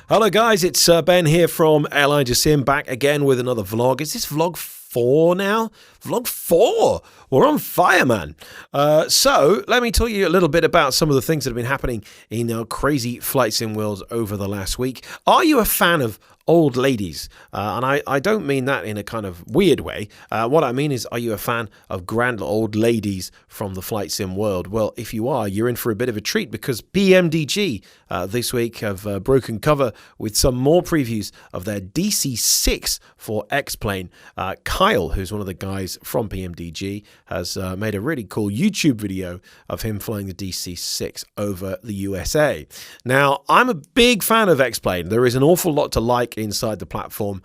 Hello guys, it's Ben here from Airline2Sim, back again with another vlog. Is this vlog 4 now? Vlog 4! We're on fire, man. So let me tell you a little bit about some of the things that have been happening in our crazy flight sim worlds over the last week. Are you a fan of old ladies? And I don't mean that in a kind of weird way. What I mean is, are you a fan of grand old ladies from the flight sim world? Well, if you are, you're in for a bit of a treat, because PMDG this week have broken cover with some more previews of their DC-6 for X-Plane. Kyle, who's one of the guys from PMDG, has made a really cool YouTube video of him flying the DC-6 over the USA. Now, I'm a big fan of X-Plane. There is an awful lot to like inside the platform.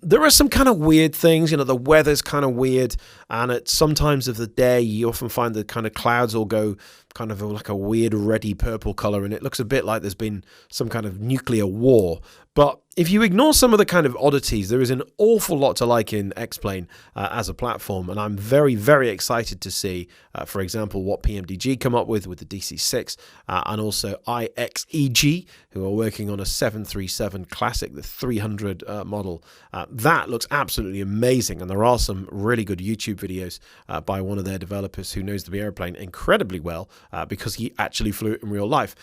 There are some kind of weird things. You know, the weather's kind of weird, and at some times of the day you often find the kind of clouds all go kind of like a weird reddy purple color, and it looks a bit like there's been some kind of nuclear war. But if you ignore some of the kind of oddities, there is an awful lot to like in X-Plane as a platform, and I'm very, very excited to see, for example, what PMDG come up with the DC-6, and also IXEG, who are working on a 737 Classic, the 300 model. That looks absolutely amazing, and there are some really good YouTube videos by one of their developers who knows the airplane incredibly well, because he actually flew it in real life,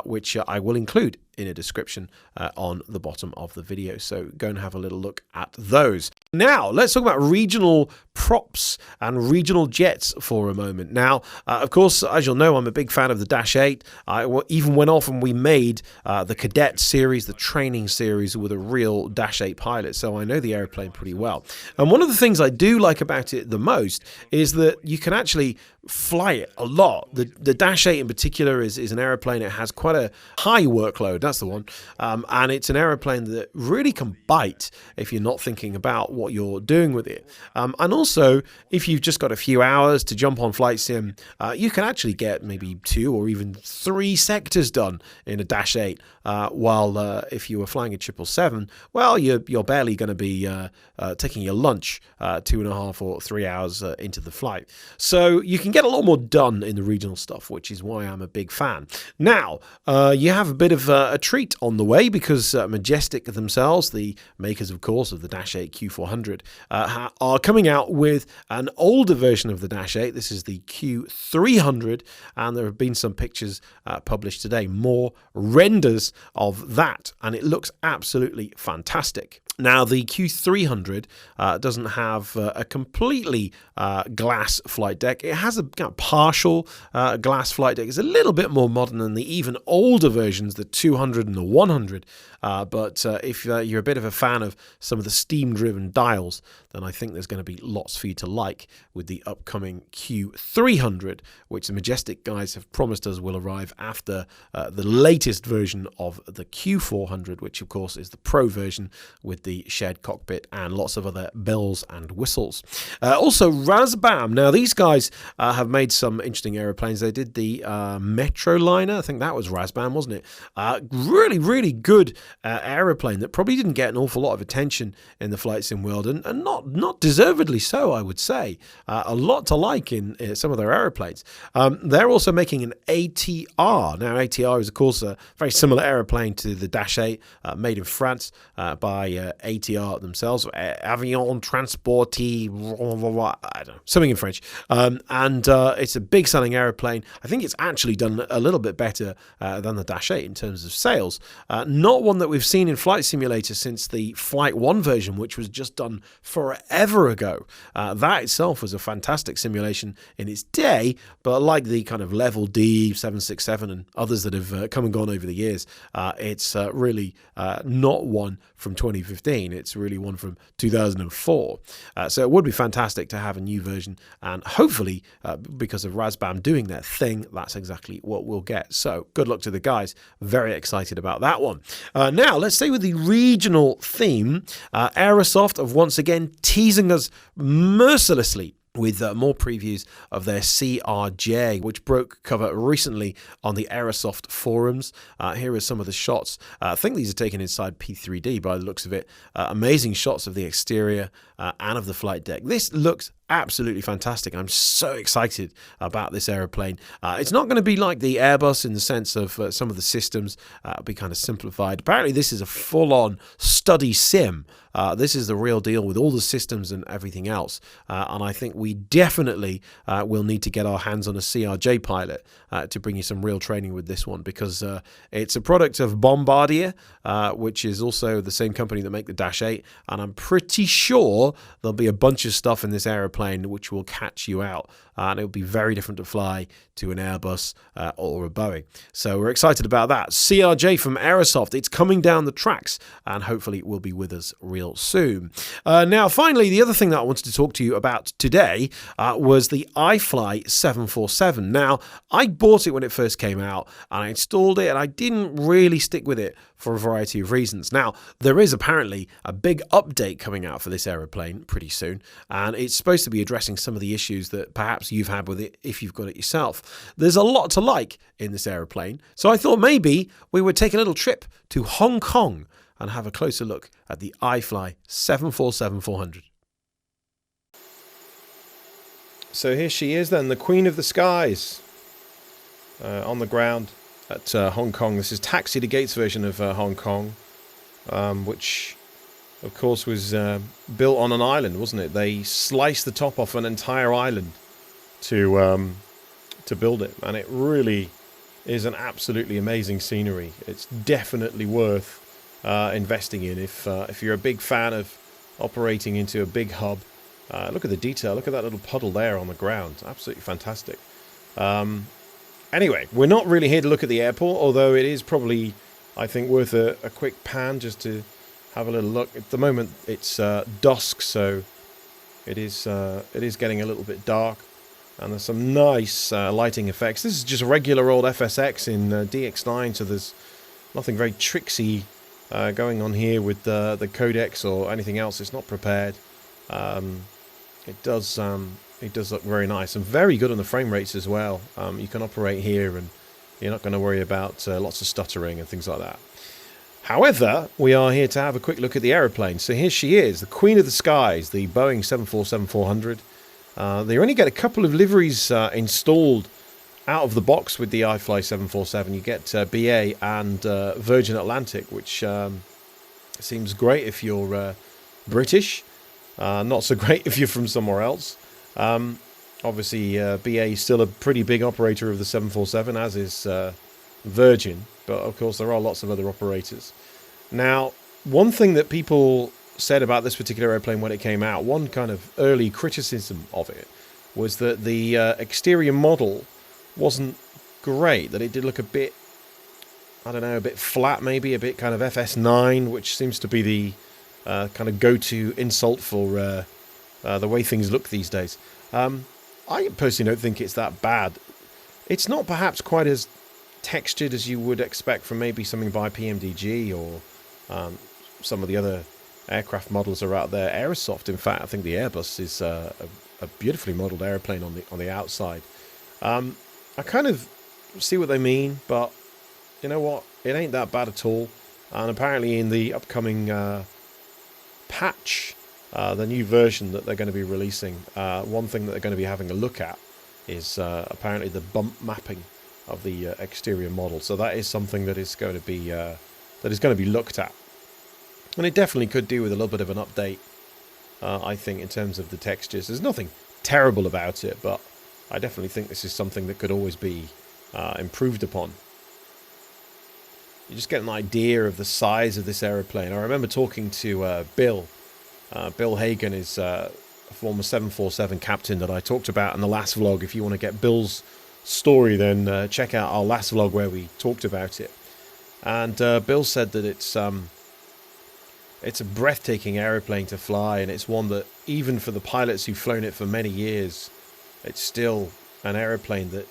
which I will include in a description on the bottom of the video. So go and have a little look at those. Now, let's talk about regional props and regional jets for a moment. Now, of course, as you'll know, I'm a big fan of the Dash 8. I even went off and we made the Cadet series, the training series, with a real Dash 8 pilot, so I know the airplane pretty well. And one of the things I do like about it the most is that you can actually fly it a lot. The Dash 8 in particular is an airplane. It has quite a high workload, that's the one, and it's an airplane that really can bite if you're not thinking about what you're doing with it. And also, if you've just got a few hours to jump on Flight Sim, you can actually get maybe 2 or even 3 sectors done in a Dash 8, while if you were flying a 777, well, you're barely going to be taking your lunch 2.5 or 3 hours into the flight. So you can get a lot more done in the regional stuff, which is why I'm a big fan. Now, you have a bit of a treat on the way, because Majestic themselves, the makers, of course, of the Dash 8 Q400, are coming out with an older version of the Dash 8. This is the Q300, and there have been some pictures published today, more renders of that, and it looks absolutely fantastic. Now, the Q300 doesn't have a completely glass flight deck. It has a partial glass flight deck. It's a little bit more modern than the even older versions, the 200 and the 100. But if you're a bit of a fan of some of the steam-driven dials, then I think there's going to be lots for you to like with the upcoming Q300, which the Majestic guys have promised us will arrive after the latest version of the Q400, which, of course, is the Pro version with the shared cockpit and lots of other bells and whistles. Also, Razbam. Now, these guys have made some interesting aeroplanes. They did the Metroliner. I think that was Razbam, wasn't it? Really, really good aeroplane that probably didn't get an awful lot of attention in the flight sim world, and not deservedly so, I would say. A lot to like in some of their aeroplanes. They're also making an ATR. Now, ATR is, of course, a very similar aeroplane to the Dash 8, made in France by ATR themselves, Avion Transporti, I don't know, something in French. And it's a big selling aeroplane. I think it's actually done a little bit better than the Dash 8 in terms of sales. Not one that we've seen in Flight Simulator since the Flight 1 version, which was just done forever ago. That itself was a fantastic simulation in its day, but like the kind of Level D, 767 and others that have come and gone over the years, it's really not one from 2015. It's really one from 2004. So it would be fantastic to have a new version, and hopefully, because of Razbam doing their thing, that's exactly what we'll get. So good luck to the guys. Very excited about that one. Now, let's stay with the regional theme. Aerosoft have once again teasing us mercilessly with more previews of their CRJ, which broke cover recently on the Aerosoft forums. Here are some of the shots. I think these are taken inside P3D by the looks of it. Amazing shots of the exterior and of the flight deck. This looks absolutely fantastic. I'm so excited about this aeroplane. It's not going to be like the Airbus in the sense of some of the systems will be kind of simplified. Apparently, this is a full-on study sim. This is the real deal with all the systems and everything else. And I think we definitely will need to get our hands on a CRJ pilot to bring you some real training with this one, because it's a product of Bombardier, which is also the same company that make the Dash 8. And I'm pretty sure there'll be a bunch of stuff in this aeroplane which will catch you out. And it will be very different to fly to an Airbus or a Boeing. So we're excited about that. CRJ from Aerosoft, it's coming down the tracks, and hopefully it will be with us real soon. Now, finally, the other thing that I wanted to talk to you about today was the iFly 747. Now, I bought it when it first came out, and I installed it, and I didn't really stick with it for a variety of reasons. Now, there is apparently a big update coming out for this aeroplane pretty soon, and it's supposed to be addressing some of the issues that perhaps you've had with it if you've got it yourself. There's a lot to like in this aeroplane, so I thought maybe we would take a little trip to Hong Kong and have a closer look at the iFly 747-400. So here she is then, the Queen of the Skies, on the ground at Hong Kong. This is Taxi to Gates version of Hong Kong, which of course was built on an island, wasn't it? They sliced the top off an entire island to build it, and it really is an absolutely amazing scenery. It's definitely worth investing in if you're a big fan of operating into a big hub. Look at the detail. Look at that little puddle there on the ground. Absolutely fantastic. Anyway, we're not really here to look at the airport, although it is probably, I think, worth a quick pan just to have a little look. At the moment, it's dusk, so it is getting a little bit dark, and there's some nice lighting effects. This is just regular old FSX in DX9, so there's nothing very tricksy going on here with the codecs or anything else. It's not prepared. It does look very nice and very good on the frame rates as well. You can operate here and you're not going to worry about lots of stuttering and things like that. However, we are here to have a quick look at the aeroplane. So here she is, the Queen of the Skies, the Boeing 747-400. They only get a couple of liveries installed out of the box with the iFly 747. You get BA and Virgin Atlantic, which seems great if you're British. Not so great if you're from somewhere else. Obviously, BA is still a pretty big operator of the 747, as is Virgin. But, of course, there are lots of other operators. Now, one thing that people said about this particular airplane when it came out, one kind of early criticism of it, was that the exterior model wasn't great, that it did look a bit, I don't know, a bit flat maybe, a bit kind of FS9, which seems to be the kind of go-to insult for the way things look these days. I personally don't think it's that bad. It's not perhaps quite as textured as you would expect from maybe something by PMDG or some of the other aircraft models are out there. Aerosoft, in fact, I think the Airbus is a beautifully modelled airplane on the outside. I kind of see what they mean, but you know what? It ain't that bad at all. And apparently in the upcoming patch, the new version that they're going to be releasing, one thing that they're going to be having a look at is apparently the bump mapping of the exterior model. So that is something that is going to be looked at, and it definitely could do with a little bit of an update. I think in terms of the textures, there's nothing terrible about it, but I definitely think this is something that could always be improved upon. You just get an idea of the size of this aeroplane. I remember talking to Bill. Bill Hagen is a former 747 captain that I talked about in the last vlog. If you want to get Bill's story, then check out our last vlog where we talked about it. And Bill said that it's a breathtaking aeroplane to fly, and it's one that even for the pilots who've flown it for many years, it's still an aeroplane that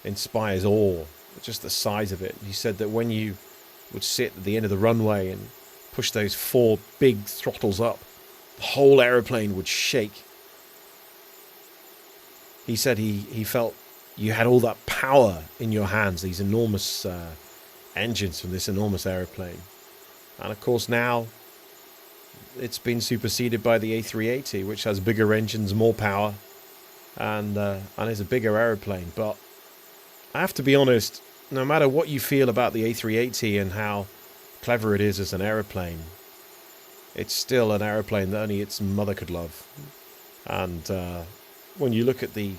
inspires awe. Just the size of it. He said that when you would sit at the end of the runway and push those 4 big throttles up, the whole aeroplane would shake. He said he felt you had all that power in your hands, these enormous engines from this enormous aeroplane. And of course now, it's been superseded by the A380, which has bigger engines, more power, and is a bigger aeroplane. But I have to be honest, no matter what you feel about the A380 and how clever it is as an aeroplane, it's still an aeroplane that only its mother could love. And when you look at the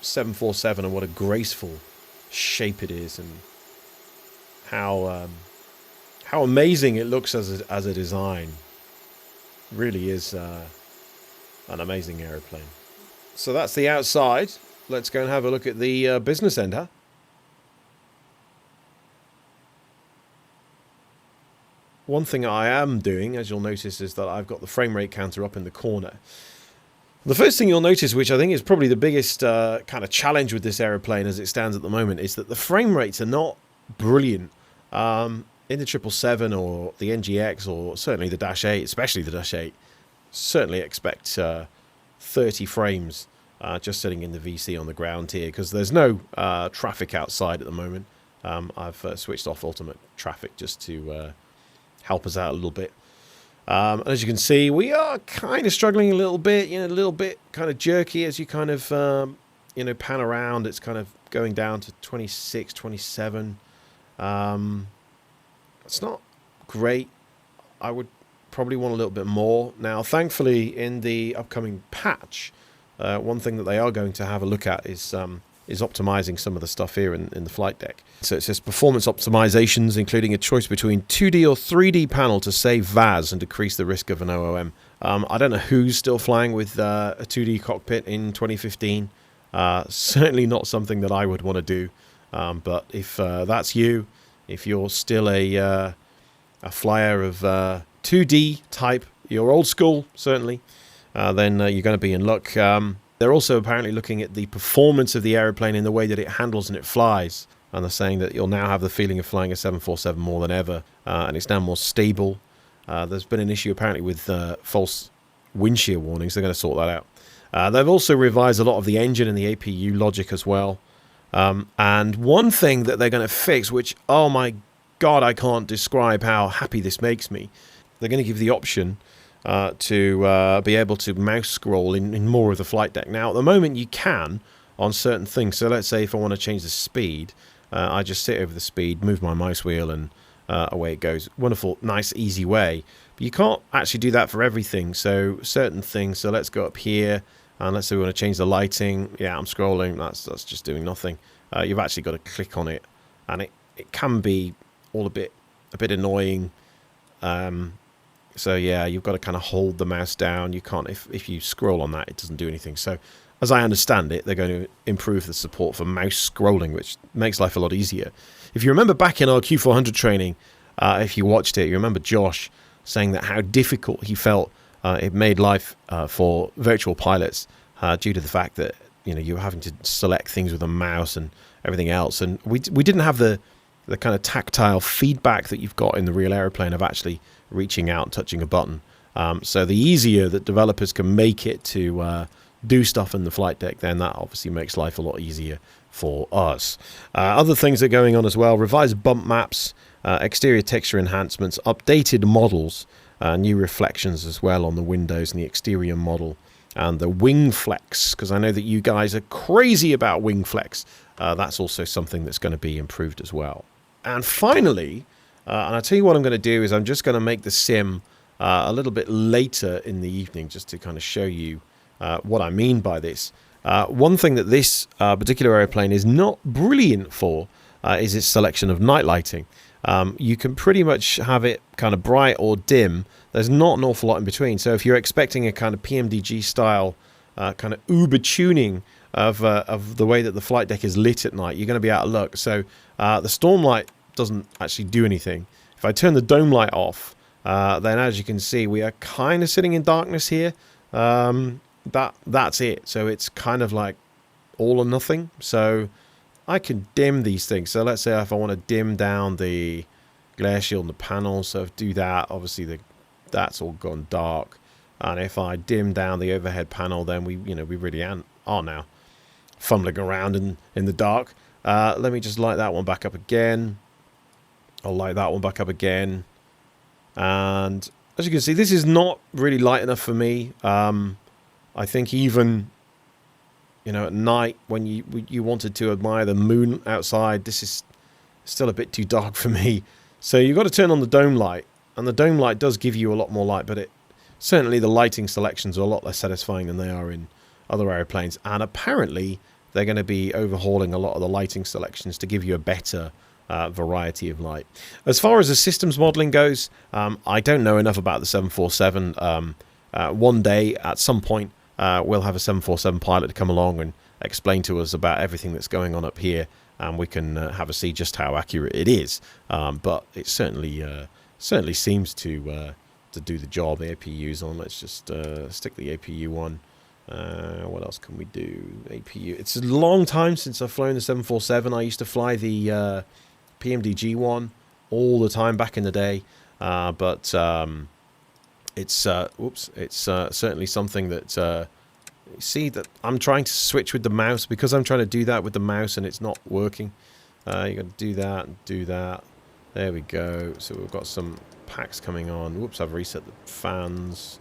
747 and what a graceful shape it is, and how amazing it looks as a design, really is an amazing aeroplane. So that's the outside. Let's go and have a look at the business end, huh? One thing I am doing, as you'll notice, is that I've got the frame rate counter up in the corner. The first thing you'll notice, which I think is probably the biggest kind of challenge with this aeroplane as it stands at the moment, is that the frame rates are not brilliant. In the 777 or the NGX, or certainly the Dash 8, especially the Dash 8, certainly expect 30 frames just sitting in the VC on the ground here, because there's no traffic outside at the moment. I've switched off ultimate traffic just to help us out a little bit. As you can see, we are kind of struggling a little bit, a little bit kind of jerky as you kind of, pan around. It's kind of going down to 26, 27. It's not great. I would probably want a little bit more. Now, thankfully, in the upcoming patch, one thing that they are going to have a look at is optimizing some of the stuff here in the flight deck. So it says performance optimizations, including a choice between 2D or 3D panel to save VAS and decrease the risk of an OOM. I don't know who's still flying with a 2D cockpit in 2015. Certainly not something that I would want to do. But if that's you, if you're still a flyer of 2D type, you're old school, certainly, then you're going to be in luck. They're also apparently looking at the performance of the aeroplane in the way that it handles and it flies. And they're saying that you'll now have the feeling of flying a 747 more than ever. And it's now more stable. There's been an issue apparently with false wind shear warnings. They're going to sort that out. They've also revised a lot of the engine and the APU logic as well. And one thing that they're going to fix, which, oh my God, I can't describe how happy this makes me. They're going to give the option to be able to mouse scroll in more of the flight deck. Now, at the moment, you can on certain things. So let's say if I want to change the speed, I just sit over the speed, move my mouse wheel, and away it goes. Wonderful, nice, easy way. But you can't actually do that for everything. So certain things. So let's go up here. And let's say we want to change the lighting. Yeah, I'm scrolling. That's just doing nothing. You've actually got to click on it. And it can be all a bit annoying. So yeah, you've got to kind of hold the mouse down. You can't, if you scroll on that, it doesn't do anything. So as I understand it, they're going to improve the support for mouse scrolling, which makes life a lot easier. If you remember back in our Q400 training, if you watched it, you remember Josh saying that how difficult he felt it made life for virtual pilots due to the fact that you were having to select things with a mouse and everything else. And we didn't have the kind of tactile feedback that you've got in the real aeroplane of actually reaching out and touching a button. So the easier that developers can make it to do stuff in the flight deck, then that obviously makes life a lot easier for us. Other things are going on as well. Revised bump maps, exterior texture enhancements, updated models, new reflections as well on the windows and the exterior model, and the wing flex, because I know that you guys are crazy about wing flex. That's also something that's going to be improved as well. And finally, and I'll tell you what I'm going to do is I'm just going to make the sim a little bit later in the evening just to kind of show you what I mean by this. One thing that this particular airplane is not brilliant for is its selection of night lighting. You can pretty much have it kind of bright or dim. There's not an awful lot in between. So if you're expecting a kind of PMDG style kind of uber tuning of the way that the flight deck is lit at night, you're going to be out of luck. So the storm light doesn't actually do anything. If I turn the dome light off, then as you can see, we are kind of sitting in darkness here. That's it. So it's kind of like all or nothing. So I can dim these things. So let's say if I want to dim down the glare shield and the panel, so do that, obviously that's all gone dark. And if I dim down the overhead panel, then we really are now fumbling around in the dark. Let me just light that one back up again. I'll light that one back up again. And as you can see, this is not really light enough for me. I think even, you know, at night when you wanted to admire the moon outside, this is still a bit too dark for me. So you've got to turn on the dome light, and the dome light does give you a lot more light, but certainly the lighting selections are a lot less satisfying than they are in other aeroplanes. And apparently they're going to be overhauling a lot of the lighting selections to give you a better variety of light. As far as the systems modeling goes, I don't know enough about the 747. One day, at some point, we'll have a 747 pilot to come along and explain to us about everything that's going on up here, and we can have a see just how accurate it is. But it certainly seems to do the job. The APU's on. Let's just stick the APU on. What else can we do? APU. It's a long time since I've flown the 747. I used to fly the PMDG one all the time back in the day, but it's certainly something that see that I'm trying to switch with the mouse, because I'm trying to do that with the mouse and it's not working. You got to do that and do that. There we go. So we've got some packs coming on. Whoops, I've reset the fans.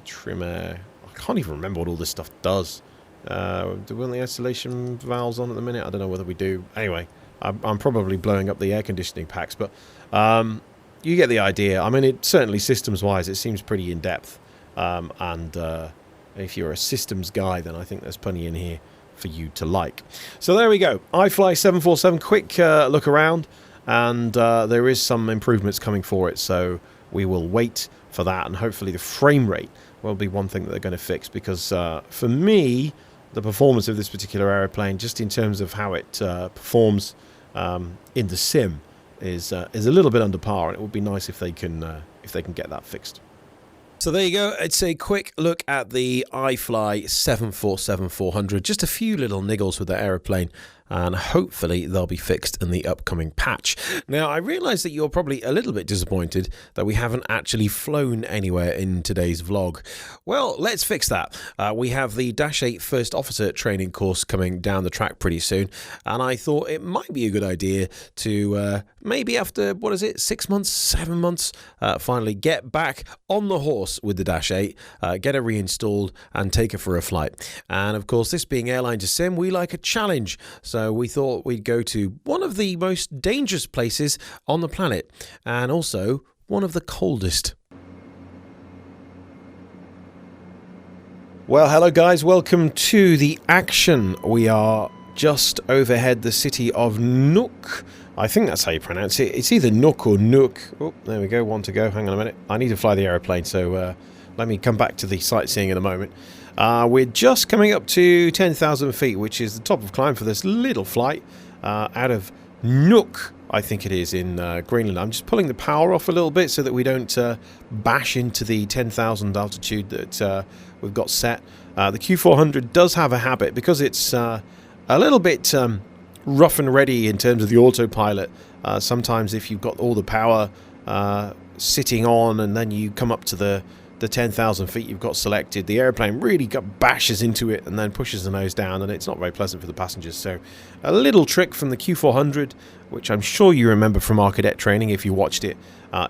Trim air. I can't even remember what all this stuff does. Do we want the isolation valves on at the minute? I don't know whether we do. Anyway, I'm probably blowing up the air conditioning packs, but you get the idea. I mean, it certainly systems-wise, it seems pretty in-depth. And if you're a systems guy, then I think there's plenty in here for you to like. So there we go. iFly 747, quick look around. And there is some improvements coming for it, so we will wait for that. And hopefully the frame rate will be one thing that they're going to fix, because for me, the performance of this particular aeroplane, just in terms of how it performs in the sim, is a little bit under par, and it would be nice if they can get that fixed. So there you go. It's a quick look at the iFly 747-400. Just a few little niggles with the aeroplane, and hopefully they'll be fixed in the upcoming patch. Now, I realise that you're probably a little bit disappointed that we haven't actually flown anywhere in today's vlog. Well, let's fix that. We have the Dash 8 First Officer training course coming down the track pretty soon, and I thought it might be a good idea to maybe after, 6 months, 7 months, finally get back on the horse with the Dash 8, get it reinstalled and take it for a flight. And of course, this being Airline2Sim, we like a challenge. So we thought we'd go to one of the most dangerous places on the planet, and also one of the coldest. Well, hello guys, welcome to the action. We are just overhead the city of Nuuk. I think that's how you pronounce it. It's either Nuuk or Nuuk. Oh, there we go, one to go. Hang on a minute. I need to fly the aeroplane, so let me come back to the sightseeing in a moment. We're just coming up to 10,000 feet, which is the top of climb for this little flight out of Nuuk, I think it is, in Greenland. I'm just pulling the power off a little bit so that we don't bash into the 10,000 altitude that we've got set. The Q400 does have a habit, because it's a little bit rough and ready in terms of the autopilot. Sometimes if you've got all the power sitting on and then you come up to the 10,000 feet you've got selected, the airplane really bashes into it and then pushes the nose down, and it's not very pleasant for the passengers. So a little trick from the Q400, which I'm sure you remember from our cadet training if you watched it,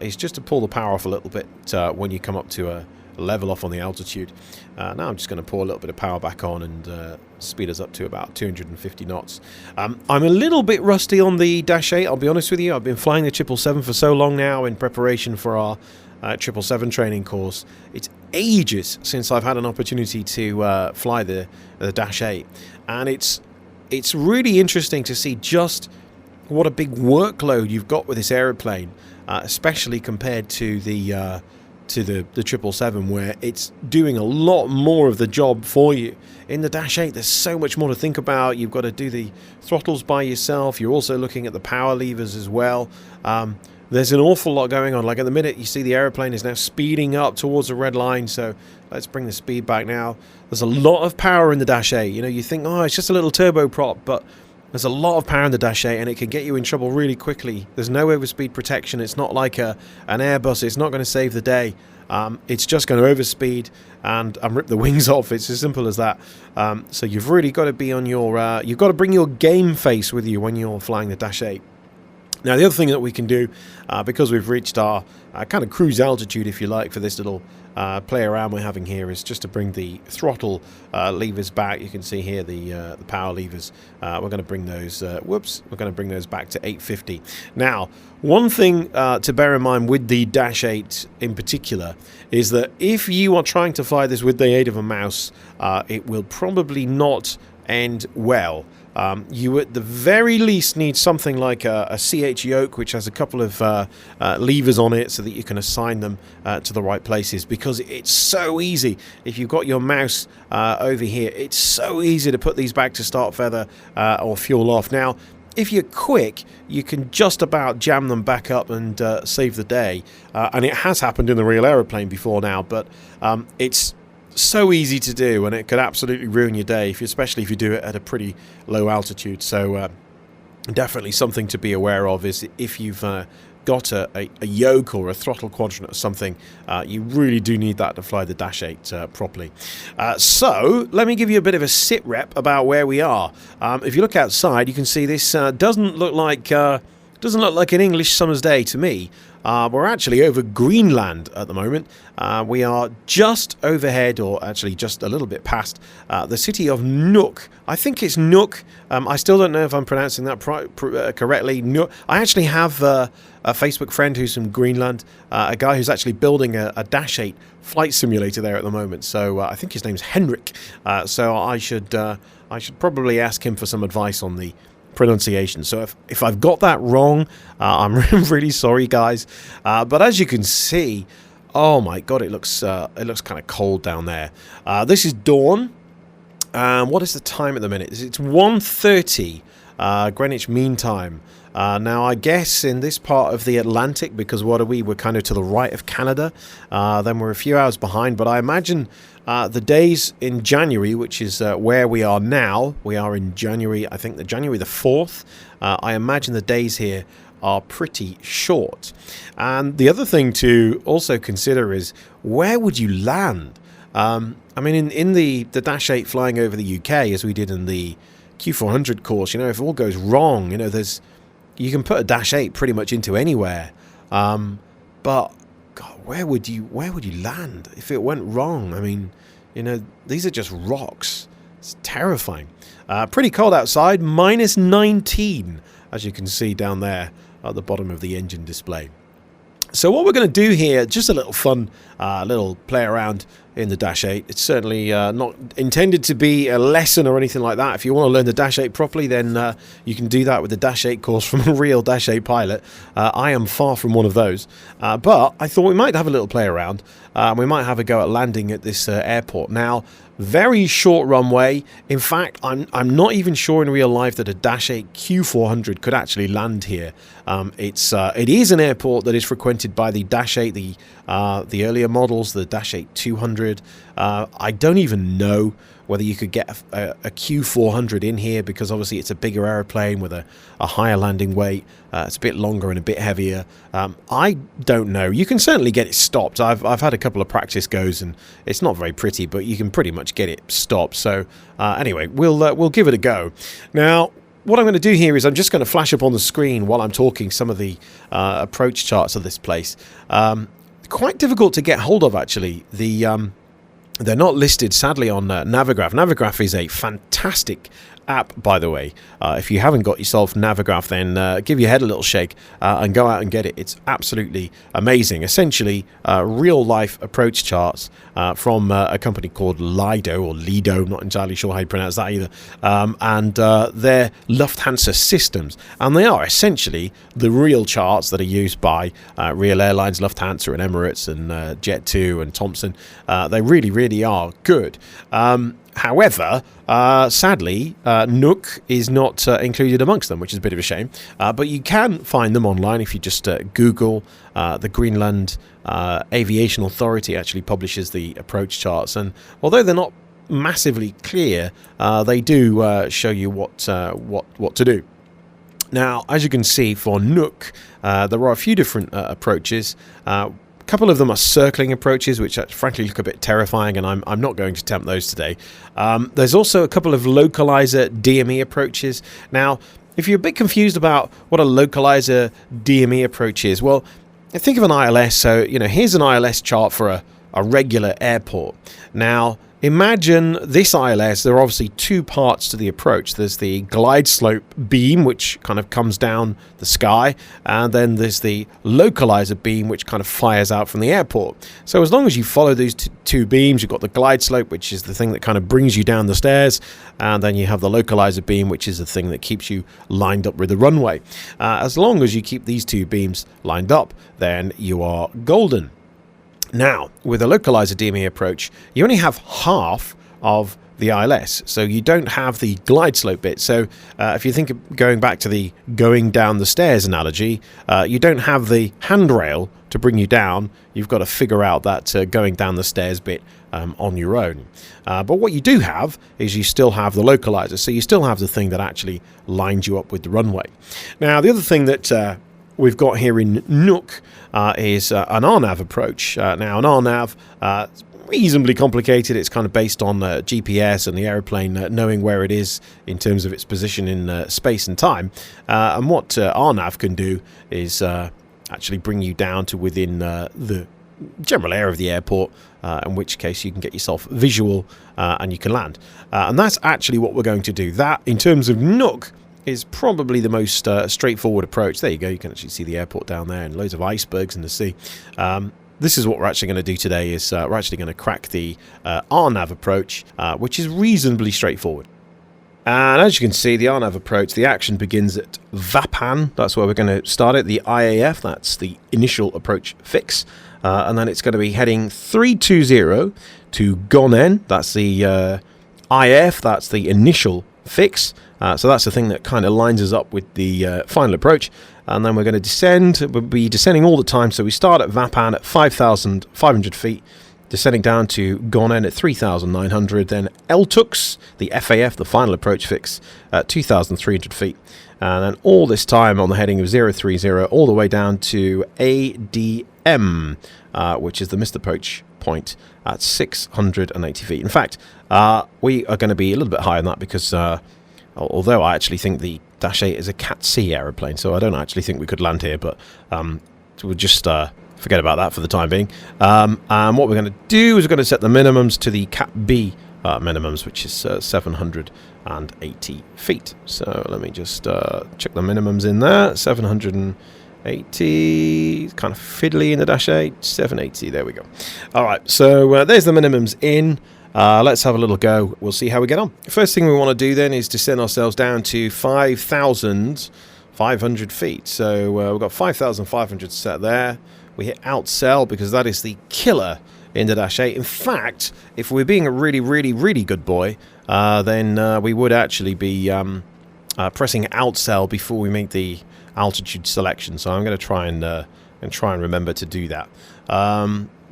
is just to pull the power off a little bit when you come up to a level off on the altitude. Now I'm just going to pour a little bit of power back on and speed us up to about 250 knots. I'm a little bit rusty on the Dash 8, I'll be honest with you. I've been flying the 777 for so long now in preparation for our 777 training course. It's ages since I've had an opportunity to fly the Dash 8, and it's really interesting to see just what a big workload you've got with this aeroplane, especially compared to the 777, where it's doing a lot more of the job for you. In the Dash 8, there's so much more to think about. You've got to do the throttles by yourself. You're also looking at the power levers as well. There's an awful lot going on. Like at the minute, you see the aeroplane is now speeding up towards the red line, so let's bring the speed back now. There's a lot of power in the Dash 8. You know, you think, oh, it's just a little turboprop, but there's a lot of power in the Dash 8, and it can get you in trouble really quickly. There's no overspeed protection. It's not like an Airbus. It's not going to save the day. It's just going to overspeed and rip the wings off. It's as simple as that. So you've really got to be on your... you've got to bring your game face with you when you're flying the Dash 8. Now, the other thing that we can do, because we've reached our kind of cruise altitude, if you like, for this little play around we're having here, is just to bring the throttle levers back. You can see here the power levers. We're going to bring those, we're going to bring those back to 850. Now, one thing to bear in mind with the Dash 8 in particular is that if you are trying to fly this with the aid of a mouse, it will probably not end well. You at the very least need something like a CH yoke, which has a couple of levers on it so that you can assign them to the right places, because it's so easy. If you've got your mouse over here, it's so easy to put these back to start feather or fuel off. Now, if you're quick, you can just about jam them back up and save the day. And it has happened in the real aeroplane before now, but it's so easy to do, and it could absolutely ruin your day, especially if you do it at a pretty low altitude. So definitely something to be aware of is if you've got a yoke or a throttle quadrant or something, you really do need that to fly the Dash 8 properly. So let me give you a bit of a sit rep about where we are. If you look outside, you can see this doesn't look like an English summer's day to me. We're actually over Greenland at the moment. We are just overhead, or actually just a little bit past, the city of Nuuk. I think it's Nuuk. I still don't know if I'm pronouncing that correctly. Nuuk. I actually have a Facebook friend who's from Greenland, a guy who's actually building a Dash 8 flight simulator there at the moment. So I think his name's Henrik. So I should probably ask him for some advice on the pronunciation. So if I've got that wrong, I'm really sorry, guys. But as you can see, oh my god, it looks kind of cold down there. This is dawn. What is the time at the minute? It's 1:30 Greenwich Mean Time. Now, I guess in this part of the Atlantic, because what are we? We're kind of to the right of Canada. Then we're a few hours behind, but I imagine the days in January, which is where we are now, we are in January, I think January the 4th. I imagine the days here are pretty short. And the other thing to also consider is, where would you land? I mean, in the Dash 8 flying over the UK, as we did in the Q400 course, you know, if it all goes wrong, you know, you can put a Dash 8 pretty much into anywhere. But God, where would you land if it went wrong? I mean, you know, these are just rocks. It's terrifying. Pretty cold outside, -19, as you can see down there at the bottom of the engine display. So what we're going to do here, just a little fun, little play around in the Dash 8. It's certainly not intended to be a lesson or anything like that. If you want to learn the Dash 8 properly, then you can do that with the Dash 8 course from a real Dash 8 pilot. I am far from one of those. But I thought we might have a little play around. We might have a go at landing at this airport. Now, very short runway. In fact, I'm not even sure in real life that a Dash 8 Q400 could actually land here. It is an airport that is frequented by the Dash 8, the earlier models, the Dash 8 200. I don't even know whether you could get a Q400 in here, because obviously it's a bigger aeroplane with a higher landing weight. It's a bit longer and a bit heavier. I don't know. You can certainly get it stopped. I've had a couple of practice goes, and it's not very pretty, but you can pretty much get it stopped. So anyway, we'll give it a go. Now, what I'm going to do here is I'm just going to flash up on the screen while I'm talking some of the approach charts of this place. Quite difficult to get hold of, actually. They're not listed, sadly, on Navigraph. Navigraph is a fantastic app, by the way. If you haven't got yourself Navigraph, then give your head a little shake and go out and get it. It's absolutely amazing. Essentially, real-life approach charts from a company called Lido, or Lido, I'm not entirely sure how you pronounce that either, and they're Lufthansa systems. And they are essentially the real charts that are used by real airlines, Lufthansa and Emirates and Jet2 and Thompson. They really, really are good. However, sadly, Nuuk is not included amongst them, which is a bit of a shame. But you can find them online if you just Google. The Greenland Aviation Authority actually publishes the approach charts, and although they're not massively clear, they do show you what to do. Now, as you can see, for Nuuk, there are a few different approaches. A couple of them are circling approaches, which frankly look a bit terrifying, and I'm not going to attempt those today. There's also a couple of localizer DME approaches. Now, if you're a bit confused about what a localizer DME approach is, well, think of an ILS. So, here's an ILS chart for a regular airport. Now, imagine this ILS. There are obviously two parts to the approach. There's the glide slope beam, which kind of comes down the sky, and then there's the localizer beam, which kind of fires out from the airport. So as long as you follow these two beams, you've got the glide slope, which is the thing that kind of brings you down the stairs, and then you have the localizer beam, which is the thing that keeps you lined up with the runway. As long as you keep these two beams lined up, then you are golden. Now, with a localizer DME approach, you only have half of the ILS, so you don't have the glide slope bit. So if you think of going back to the going down the stairs analogy, you don't have the handrail to bring you down. You've got to figure out that going down the stairs bit on your own. But what you do have is you still have the localizer, so you still have the thing that actually lines you up with the runway. Now, the other thing that we've got here in Nuuk is an RNAV approach. Now, an RNAV is reasonably complicated. It's kind of based on GPS and the aeroplane knowing where it is in terms of its position in space and time. And what RNAV can do is actually bring you down to within the general area of the airport, in which case you can get yourself visual and you can land. And that's actually what we're going to do. That, in terms of Nuuk, is probably the most straightforward approach. There you go. You can actually see the airport down there and loads of icebergs in the sea. This is what we're actually going to do today. Is we're actually going to crack the RNAV approach, which is reasonably straightforward. And as you can see, the RNAV approach, the action begins at VAPAN. That's where we're going to start it. The IAF, that's the initial approach fix. And then it's going to be heading 320 to Gonen. That's the IF, that's the initial fix. So that's the thing that kind of lines us up with the final approach. And then we're going to descend. We'll be descending all the time. So we start at VAPAN at 5,500 feet, descending down to Gonen at 3,900. Then LTUX, the FAF, the final approach fix, at 2,300 feet. And then all this time on the heading of 030 all the way down to ADM, which is the missed approach point at 680 feet. In fact, we are going to be a little bit higher than that because although I actually think the Dash 8 is a Cat C aeroplane, so I don't actually think we could land here, but we'll just forget about that for the time being. And what we're going to do is we're going to set the minimums to the Cat B minimums, which is 780 feet. So let me just check the minimums in there. 780, kind of fiddly in the Dash 8, 780, there we go. All right, so there's the minimums in. Let's have a little go. We'll see how we get on. First thing we want to do then is to send ourselves down to 5,500 feet. So we've got 5,500 set there. We hit outsell because that is the killer in the Dash 8. In fact, if we're being a really, really, really good boy, then we would actually be pressing outsell before we make the altitude selection. So I'm going to try and remember to do that.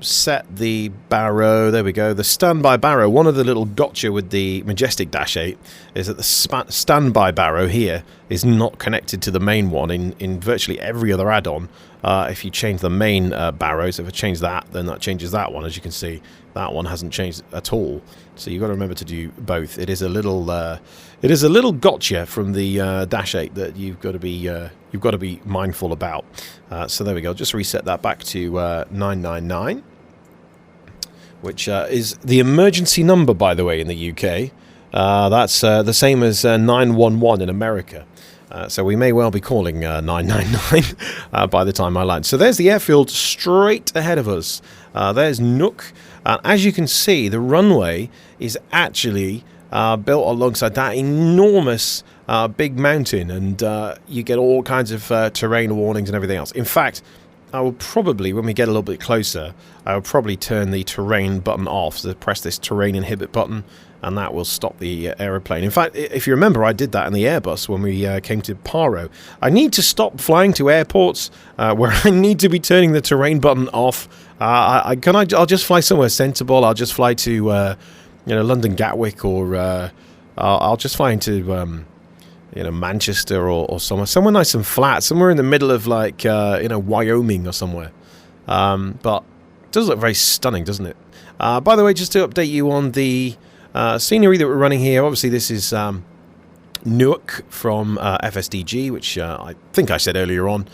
Set the barrow. There we go. The standby barrow. One of the little gotcha with the Majestic Dash 8 is that the standby barrow here is not connected to the main one in virtually every other add-on. If you change the main barrows, if I change that, then that changes that one. As you can see, that one hasn't changed at all. So you've got to remember to do both. It is a little gotcha from the Dash 8 that you've got to be mindful about. So there we go. Just reset that back to 999, which is the emergency number, by the way, in the UK. That's the same as 911 in America. So we may well be calling 999 by the time I land. So there's the airfield straight ahead of us. There's Nuuk. As you can see, the runway is actually built alongside that enormous big mountain, and you get all kinds of terrain warnings and everything else. In fact, I will probably, when we get a little bit closer, I will probably turn the terrain button off. So press this terrain inhibit button, and that will stop the aeroplane. In fact, if you remember, I did that in the Airbus when we came to Paro. I need to stop flying to airports where I need to be turning the terrain button off. I'll just fly somewhere sensible. I'll just fly to London Gatwick, or I'll just fly into Manchester or somewhere nice and flat, somewhere in the middle of Wyoming or somewhere. But it does look very stunning, doesn't it? By the way, just to update you on the scenery that we're running here, obviously this is Nuuk from FSDG, which I think I said earlier on.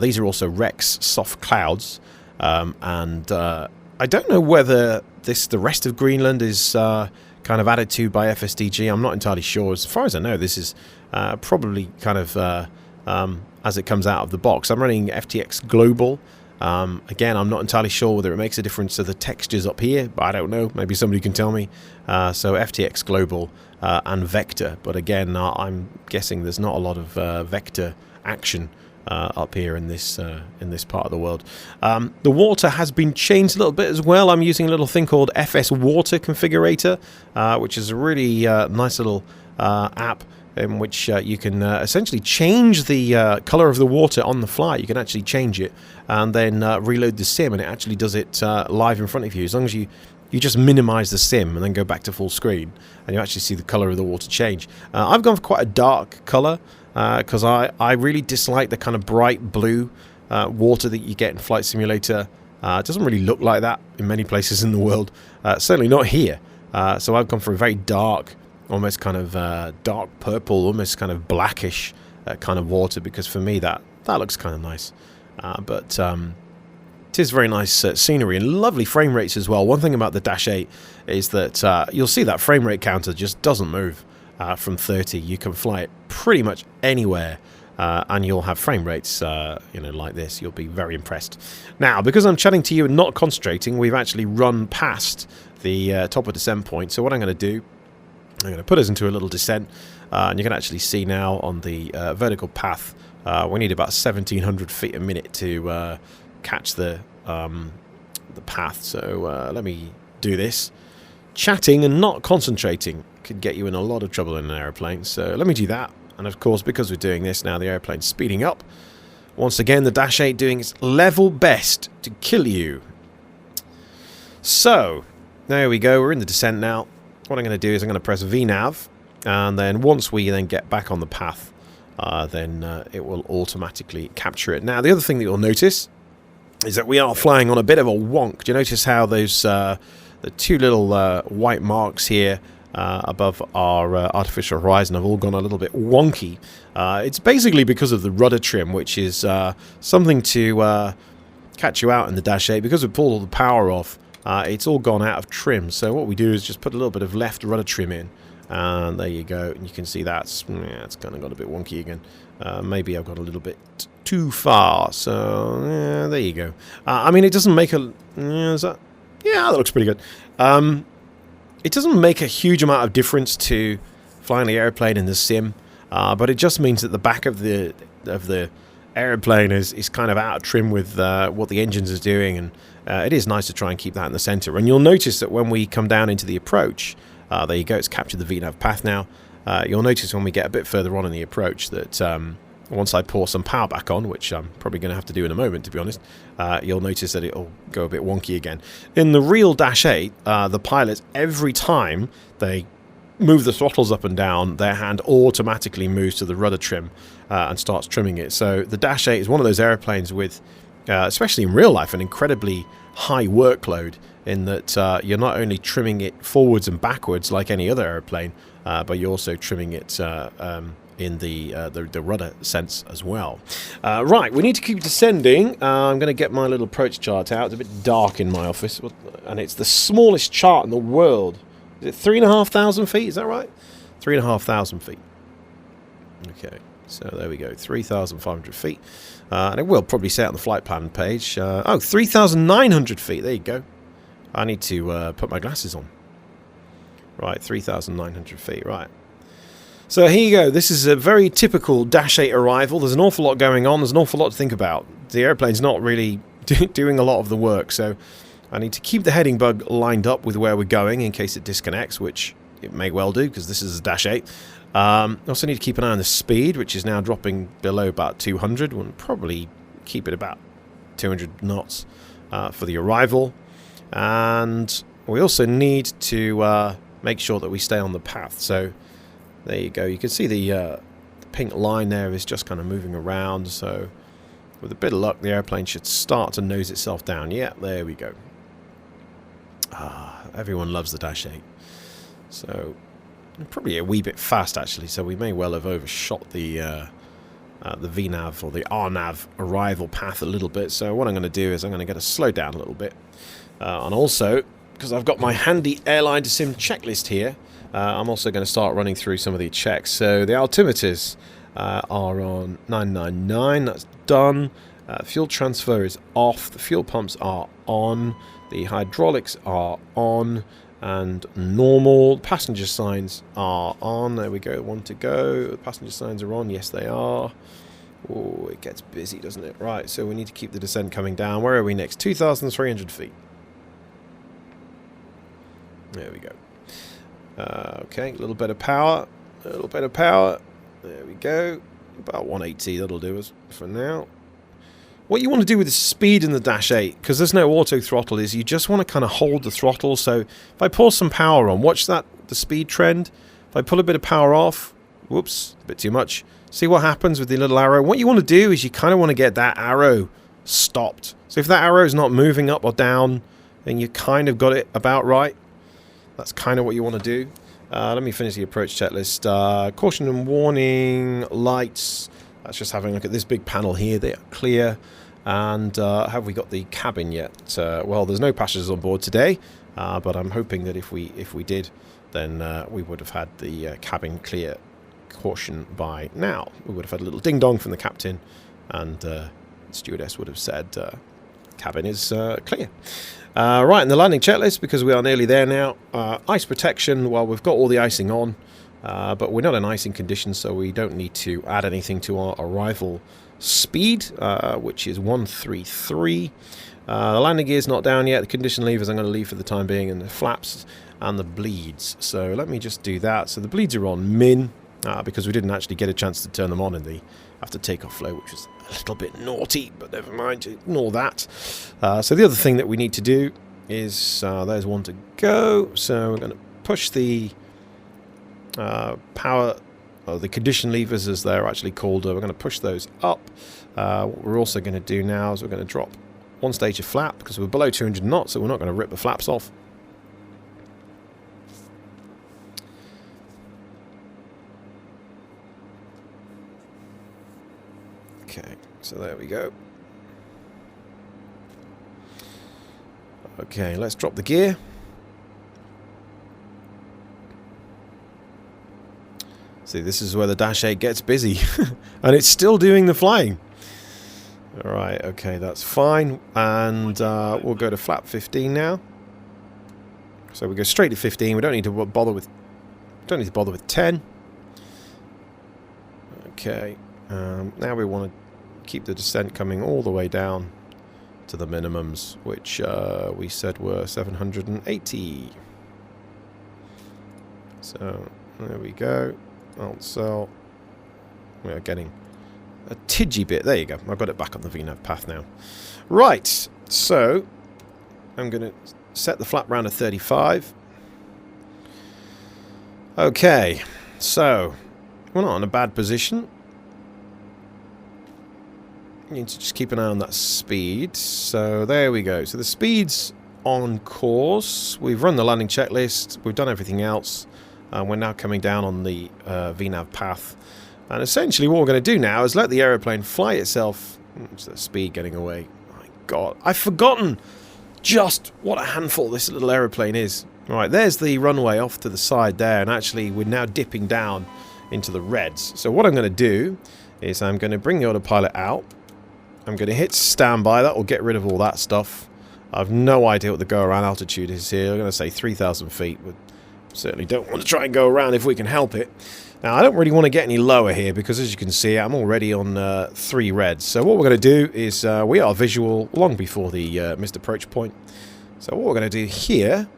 These are also Rex soft clouds, and I don't know whether the rest of Greenland is kind of added to by FSDG. I'm not entirely sure. As far as I know, this is probably kind of as it comes out of the box. I'm running FTX Global. Again, I'm not entirely sure whether it makes a difference to the textures up here, but I don't know. Maybe somebody can tell me. So FTX Global and Vector, but again, I'm guessing there's not a lot of Vector action up here in this part of the world. The water has been changed a little bit as well. I'm using a little thing called FS Water Configurator, which is a really nice little app in which you can essentially change the color of the water on the fly. You can actually change it and then reload the sim, and it actually does it live in front of you. As long as you just minimize the sim and then go back to full screen, and you actually see the color of the water change. I've gone for quite a dark color because I really dislike the kind of bright blue water that you get in Flight Simulator. It doesn't really look like that in many places in the world, certainly not here. So I've gone for a very dark, almost kind of dark purple, almost kind of blackish kind of water, because for me that looks kind of nice. But it is very nice scenery and lovely frame rates as well. One thing about the Dash 8 is that you'll see that frame rate counter just doesn't move from 30. You can fly it pretty much anywhere, and you'll have frame rates like this. You'll be very impressed. Now, because I'm chatting to you and not concentrating, we've actually run past the top of descent point. So what I'm going to do, I'm going to put us into a little descent, and you can actually see now on the vertical path, we need about 1,700 feet a minute to catch the path. So let me do this. Chatting and not concentrating could get you in a lot of trouble in an aeroplane. So let me do that. And of course, because we're doing this now, the airplane's speeding up. Once again, the Dash 8 doing its level best to kill you. So there we go. We're in the descent now. What I'm going to do is I'm going to press VNav, and then once we then get back on the path, then it will automatically capture it. Now, the other thing that you'll notice is that we are flying on a bit of a wonk. Do you notice how those the two little white marks here above our artificial horizon have all gone a little bit wonky? It's basically because of the rudder trim, which is something to catch you out in the Dash 8. Because we pulled all the power off, it's all gone out of trim. So what we do is just put a little bit of left rudder trim in, and there you go. And you can see it's kind of got a bit wonky again. Maybe I've got a little bit too far. So there you go. I mean, it doesn't make a... that looks pretty good. It doesn't make a huge amount of difference to flying the airplane in the sim, but it just means that the back of the airplane is kind of out of trim with what the engines is doing, and it is nice to try and keep that in the center. And you'll notice that when we come down into the approach, there you go, it's captured the VNav path now. You'll notice when we get a bit further on in the approach that once I pour some power back on, which I'm probably going to have to do in a moment, to be honest, you'll notice that it'll go a bit wonky again. In the real Dash 8, the pilots, every time they move the throttles up and down, their hand automatically moves to the rudder trim and starts trimming it. So the Dash 8 is one of those airplanes with, especially in real life, an incredibly high workload, in that you're not only trimming it forwards and backwards like any other airplane, but you're also trimming it in the rudder sense as well. Right, we need to keep descending. I'm going to get my little approach chart out. It's a bit dark in my office, and it's the smallest chart in the world. Is it 3,500 feet? Is that right? 3,500 feet. Okay, so there we go, 3,500 feet. And it will probably say it on the flight plan page. 3,900 feet. There you go. I need to put my glasses on. Right, 3,900 feet. Right. So here you go. This is a very typical Dash 8 arrival. There's an awful lot going on. There's an awful lot to think about. The airplane's not really doing a lot of the work, so I need to keep the heading bug lined up with where we're going in case it disconnects, which it may well do because this is a Dash 8. I also need to keep an eye on the speed, which is now dropping below about 200. We'll probably keep it about 200 knots for the arrival. And we also need to make sure that we stay on the path. So there you go. You can see the pink line there is just kind of moving around. So with a bit of luck, the airplane should start to nose itself down. Yeah, there we go. Everyone loves the Dash 8. So Probably a wee bit fast, actually, so we may well have overshot the VNAV or the RNAV arrival path a little bit. So what I'm going to do is I'm going to get to slow down a little bit. And also, because I've got my handy Airline2Sim checklist here, I'm also going to start running through some of the checks. So the altimeters are on 999, that's done. Fuel transfer is off, the fuel pumps are on, the hydraulics are on, and normal. Passenger signs are on. There we go, one to go. The passenger signs are on, yes they are. Oh, it gets busy, doesn't it? Right, so we need to keep the descent coming down. Where are we next? 2,300 feet. There we go. Okay, a little bit of power. A little bit of power. There we go. About 180, that'll do us for now. What you want to do with the speed in the Dash 8, because there's no auto throttle, is you just want to kind of hold the throttle. So if I pull some power on, watch that, the speed trend. If I pull a bit of power off, whoops, a bit too much. See what happens with the little arrow. What you want to do is you kind of want to get that arrow stopped. So if that arrow is not moving up or down, then you kind of got it about right. That's kind of what you want to do. Let me finish the approach checklist. Caution and warning lights. That's just having a look at this big panel here. They are clear. And have we got the cabin yet? Well, there's no passengers on board today, but I'm hoping that if we did, then we would have had the cabin clear caution by now. We would have had a little ding-dong from the captain, and the stewardess would have said, cabin is clear. Right, in the landing checklist, because we are nearly there now, ice protection, well, we've got all the icing on, but we're not in icing condition, so we don't need to add anything to our arrival speed, which is 133. The landing gear's not down yet. The condition levers I'm going to leave for the time being, and the flaps and the bleeds. So let me just do that. So the bleeds are on min, because we didn't actually get a chance to turn them on in the after takeoff flow, which was a little bit naughty, but never mind, ignore that. So the other thing that we need to do is, there's one to go, so we're going to push the power, the condition levers as they're actually called, we're going to push those up. What we're also going to do now is we're going to drop one stage of flap, because we're below 200 knots, so we're not going to rip the flaps off. Okay, so there we go. Okay, let's drop the gear. See, this is where the Dash 8 gets busy. And it's still doing the flying. Alright, okay, that's fine. And we'll go to flap 15 now. So we go straight to 15. We don't need to bother with 10. Okay. Now we want to keep the descent coming all the way down to the minimums, which we said were 780. So there we go. Alt cell. We are getting a tidgy bit. There you go. I've got it back on the VNAV path now. Right. So I'm going to set the flap round to 35. Okay. So we're not in a bad position. You need to just keep an eye on that speed. So there we go. So the speed's on course. We've run the landing checklist. We've done everything else. We're now coming down on the VNAV path. And essentially what we're going to do now is let the aeroplane fly itself. It's the speed getting away. My God. I've forgotten just what a handful this little aeroplane is. Alright, there's the runway off to the side there. And actually we're now dipping down into the reds. So what I'm going to do is I'm going to bring the autopilot out. I'm going to hit standby. That will get rid of all that stuff. I've no idea what the go-around altitude is here. I'm going to say 3,000 feet. We certainly don't want to try and go around if we can help it. Now, I don't really want to get any lower here because, as you can see, I'm already on 3 reds. So what we're going to do is we are visual long before the missed approach point. So what we're going to do here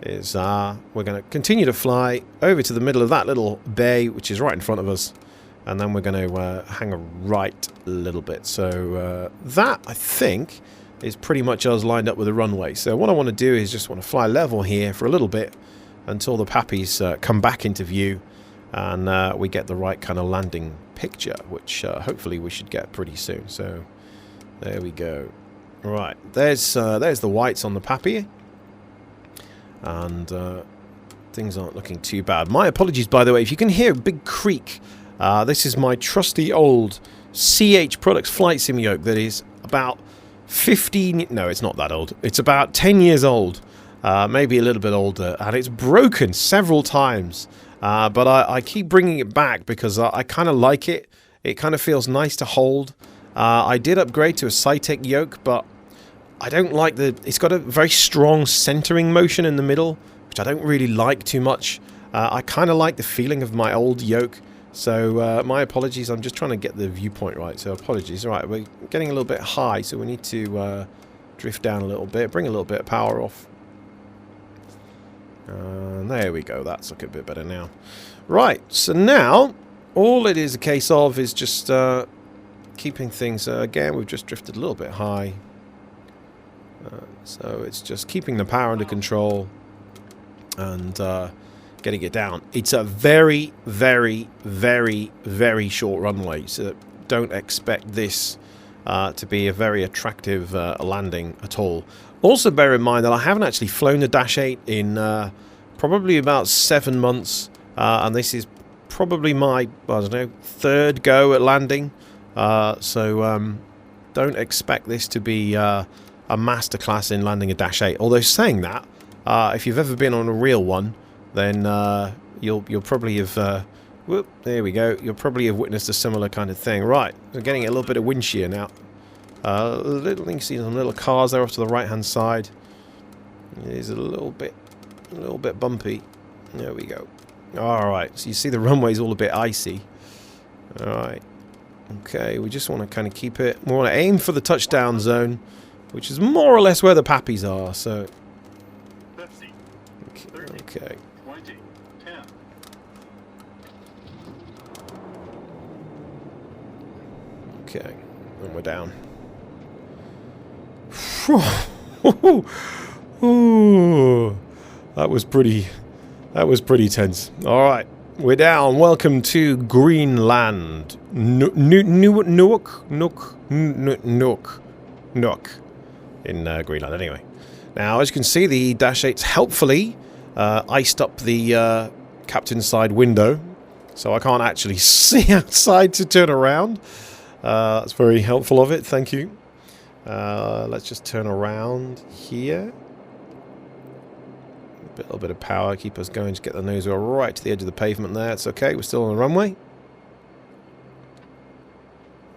is we're going to continue to fly over to the middle of that little bay, which is right in front of us. And then we're going to hang a right a little bit. So that, I think, is pretty much us lined up with the runway. So what I want to do is just want to fly level here for a little bit until the pappies come back into view and we get the right kind of landing picture, which hopefully we should get pretty soon. So there we go. Right, there's the whites on the pappy. And things aren't looking too bad. My apologies, by the way, if you can hear a big creak. This is my trusty old CH Products flight sim yoke that is about 15... No, it's not that old. It's about 10 years old, maybe a little bit older, and it's broken several times. But I keep bringing it back because I kind of like it. It kind of feels nice to hold. I did upgrade to a Cytec yoke, but I don't like the... It's got a very strong centering motion in the middle, which I don't really like too much. I kind of like the feeling of my old yoke. So my apologies, I'm just trying to get the viewpoint right, so apologies. All right, we're getting a little bit high, so we need to drift down a little bit, bring a little bit of power off. There we go, that's looking a bit better now. Right, so now, all it is a case of is just keeping things, again, we've just drifted a little bit high. So it's just keeping the power under control and getting it down. It's a very, very, very, very short runway, so don't expect this to be a very attractive landing at all. Also bear in mind that I haven't actually flown the Dash 8 in probably about 7 months, and this is probably my, I don't know, third go at landing, so don't expect this to be a masterclass in landing a Dash 8. Although saying that, if you've ever been on a real one, then you'll probably have whoop, there we go. You'll probably have witnessed a similar kind of thing. Right, we're getting a little bit of wind shear now. You can see some little cars there off to the right hand side. It is a little bit bumpy. There we go. All right, so you see the runway's all a bit icy. All right. Okay, we just want to kind of keep it. We want to aim for the touchdown zone, which is more or less where the pappies are. So. Okay. Okay, and we're down. Ooh, that was pretty tense. All right, we're down. Welcome to Greenland. Nuuk in Greenland. Anyway, now as you can see, the Dash 8's helpfully iced up the captain's side window, so I can't actually see outside to turn around. That's very helpful of it, thank you. Let's just turn around here. A little bit of power, keep us going, just get the nose wheel right to the edge of the pavement there. It's okay, we're still on the runway.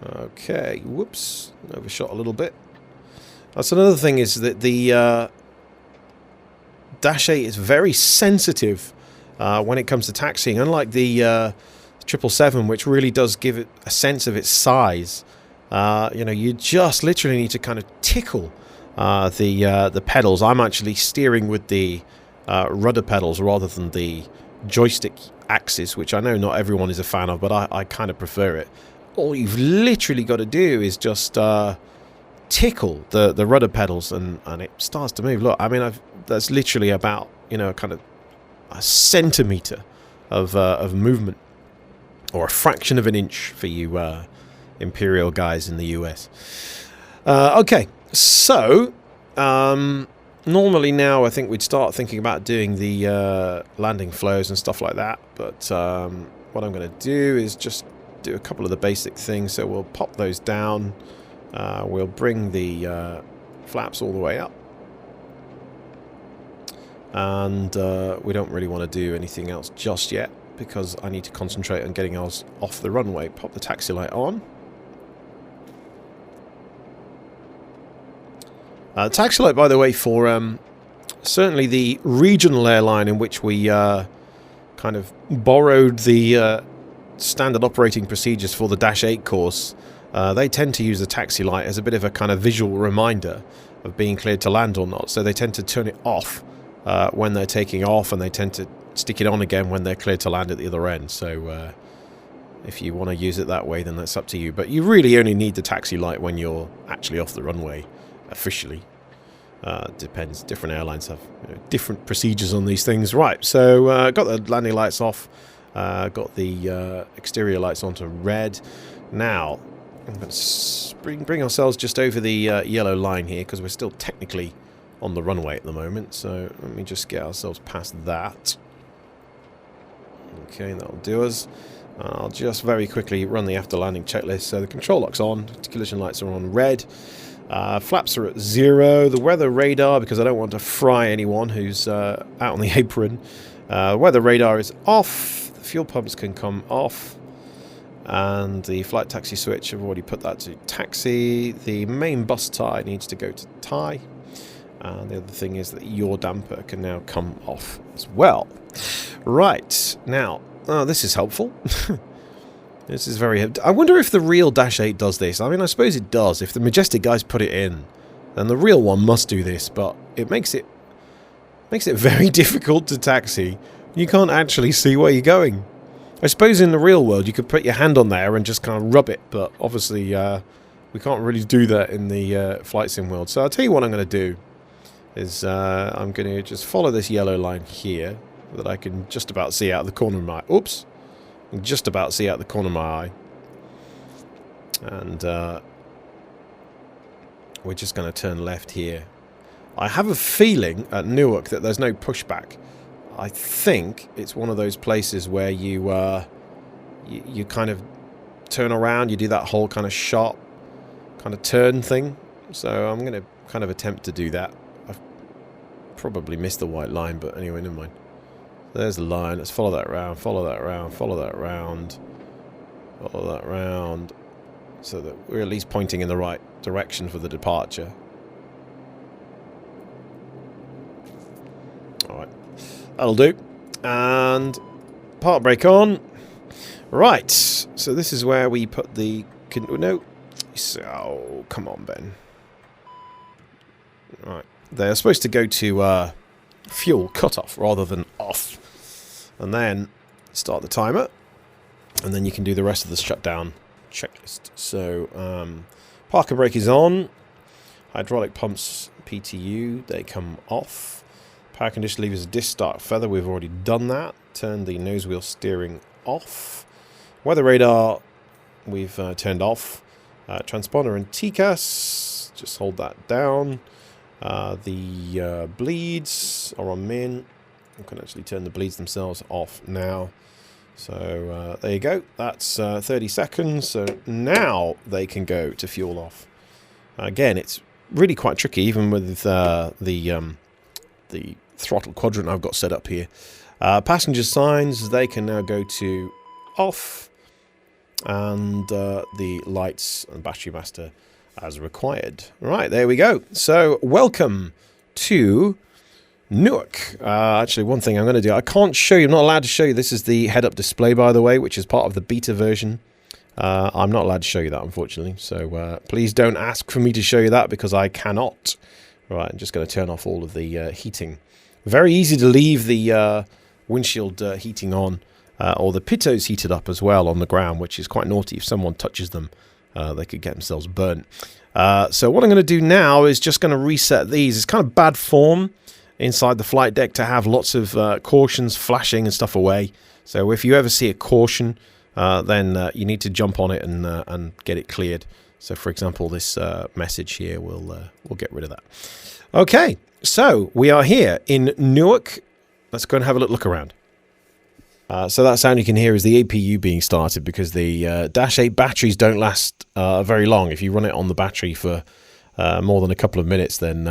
Okay, whoops, overshot a little bit. That's another thing, is that the Dash 8 is very sensitive when it comes to taxiing, unlike the 777, which really does give it a sense of its size. You know, you just literally need to kind of tickle the pedals. I'm actually steering with the rudder pedals rather than the joystick axis, which I know not everyone is a fan of, but I kind of prefer it. All you've literally got to do is just tickle the rudder pedals, and it starts to move. Look, I mean, that's literally about, you know, kind of a centimetre of movement, or a fraction of an inch for you Imperial guys in the US. Okay, so normally now I think we'd start thinking about doing the landing flows and stuff like that, but what I'm going to do is just do a couple of the basic things. So we'll pop those down, we'll bring the flaps all the way up, and we don't really want to do anything else just yet because I need to concentrate on getting us off the runway. Pop the taxi light on. Taxi light, by the way, for certainly the regional airline in which we kind of borrowed the standard operating procedures for the Dash 8 course, they tend to use the taxi light as a bit of a kind of visual reminder of being cleared to land or not. So they tend to turn it off when they're taking off, and they tend to stick it on again when they're cleared to land at the other end. So if you want to use it that way, then that's up to you. But you really only need the taxi light when you're actually off the runway officially. Depends. Different airlines have different procedures on these things. Right, so got the landing lights off, got the exterior lights onto red. Now I'm going to bring ourselves just over the yellow line here, because we're still technically on the runway at the moment. So let me just get ourselves past that. Okay, that'll do us. I'll just very quickly run the after landing checklist. So the control lock's on, collision lights are on red, flaps are at 0, the weather radar, because I don't want to fry anyone who's out on the apron. Weather radar is off, the fuel pumps can come off, and the flight taxi switch, I've already put that to taxi. The main bus tie needs to go to tie. And the other thing is that your damper can now come off as well. Right, now, this is helpful. This is very... I wonder if the real Dash 8 does this. I mean, I suppose it does. If the Majestic guys put it in, then the real one must do this. But it makes it very difficult to taxi. You can't actually see where you're going. I suppose in the real world you could put your hand on there and just kind of rub it. But obviously we can't really do that in the flight sim world. So I'll tell you what I'm going to do. Is I'm going to just follow this yellow line here that I can just about see out of the corner of my... Oops! Just about see out the corner of my eye. And we're just going to turn left here. I have a feeling at Nuuk that there's no pushback. I think it's one of those places where you you kind of turn around, you do that whole kind of sharp kind of turn thing. So I'm going to kind of attempt to do that. I've probably missed the white line, but anyway, never mind. There's the line. Let's follow that around, follow that around, follow that around, follow that around, so that we're at least pointing in the right direction for the departure. Alright, that'll do. And park brake on. Right, so this is where we put the... No. So, come on, Ben. Right, they're supposed to go to fuel cutoff rather than off. And then start the timer. And then you can do the rest of the shutdown checklist. So, park and brake is on. Hydraulic pumps PTU, they come off. Power condition levers, disc start feather, we've already done that. Turn the nose wheel steering off. Weather radar, we've turned off. Transponder and TCAS, just hold that down. The bleeds are on min. You can actually turn the bleeds themselves off now. So there you go. That's 30 seconds. So now they can go to fuel off. Again, it's really quite tricky, even with the throttle quadrant I've got set up here. Passenger signs, they can now go to off, and the lights and battery master as required. Right, there we go. So welcome to Nuuk. Actually, one thing I'm going to do, I can't show you, I'm not allowed to show you, this is the head-up display, by the way, which is part of the beta version. I'm not allowed to show you that, unfortunately, so please don't ask for me to show you that, because I cannot. Right, I'm just going to turn off all of the heating. Very easy to leave the windshield heating on, or the pitos heated up as well on the ground, which is quite naughty. If someone touches them, they could get themselves burnt. So what I'm going to do now is just going to reset these. It's kind of bad form inside the flight deck to have lots of cautions flashing and stuff away. So if you ever see a caution, then you need to jump on it and get it cleared. So for example, this message here, we'll get rid of that. Okay, so we are here in Nuuk. Let's go and have a look around. So that sound you can hear is the APU being started, because the Dash 8 batteries don't last very long. If you run it on the battery for more than a couple of minutes, then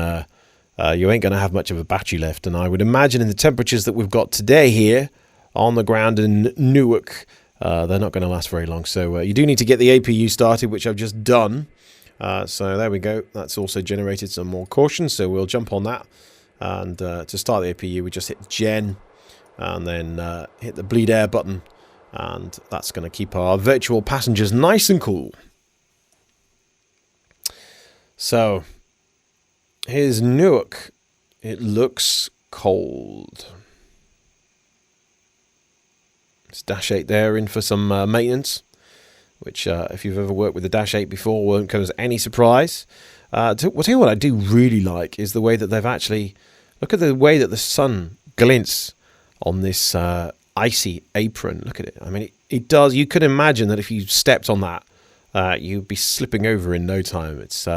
you ain't going to have much of a battery left. And I would imagine in the temperatures that we've got today here on the ground in Nuuk, they're not going to last very long. So you do need to get the APU started, which I've just done. So there we go. That's also generated some more caution. So we'll jump on that. And to start the APU, we just hit Gen. And then hit the bleed air button, and that's going to keep our virtual passengers nice and cool. So here's Nuuk. It looks cold. It's Dash 8 there in for some maintenance, which if you've ever worked with the Dash 8 before won't come as any surprise. I'll tell you what I do really like is the way that they've actually... Look at the way that the sun glints on this icy apron. Look at it. I mean, it does. You could imagine that if you stepped on that, you'd be slipping over in no time. It's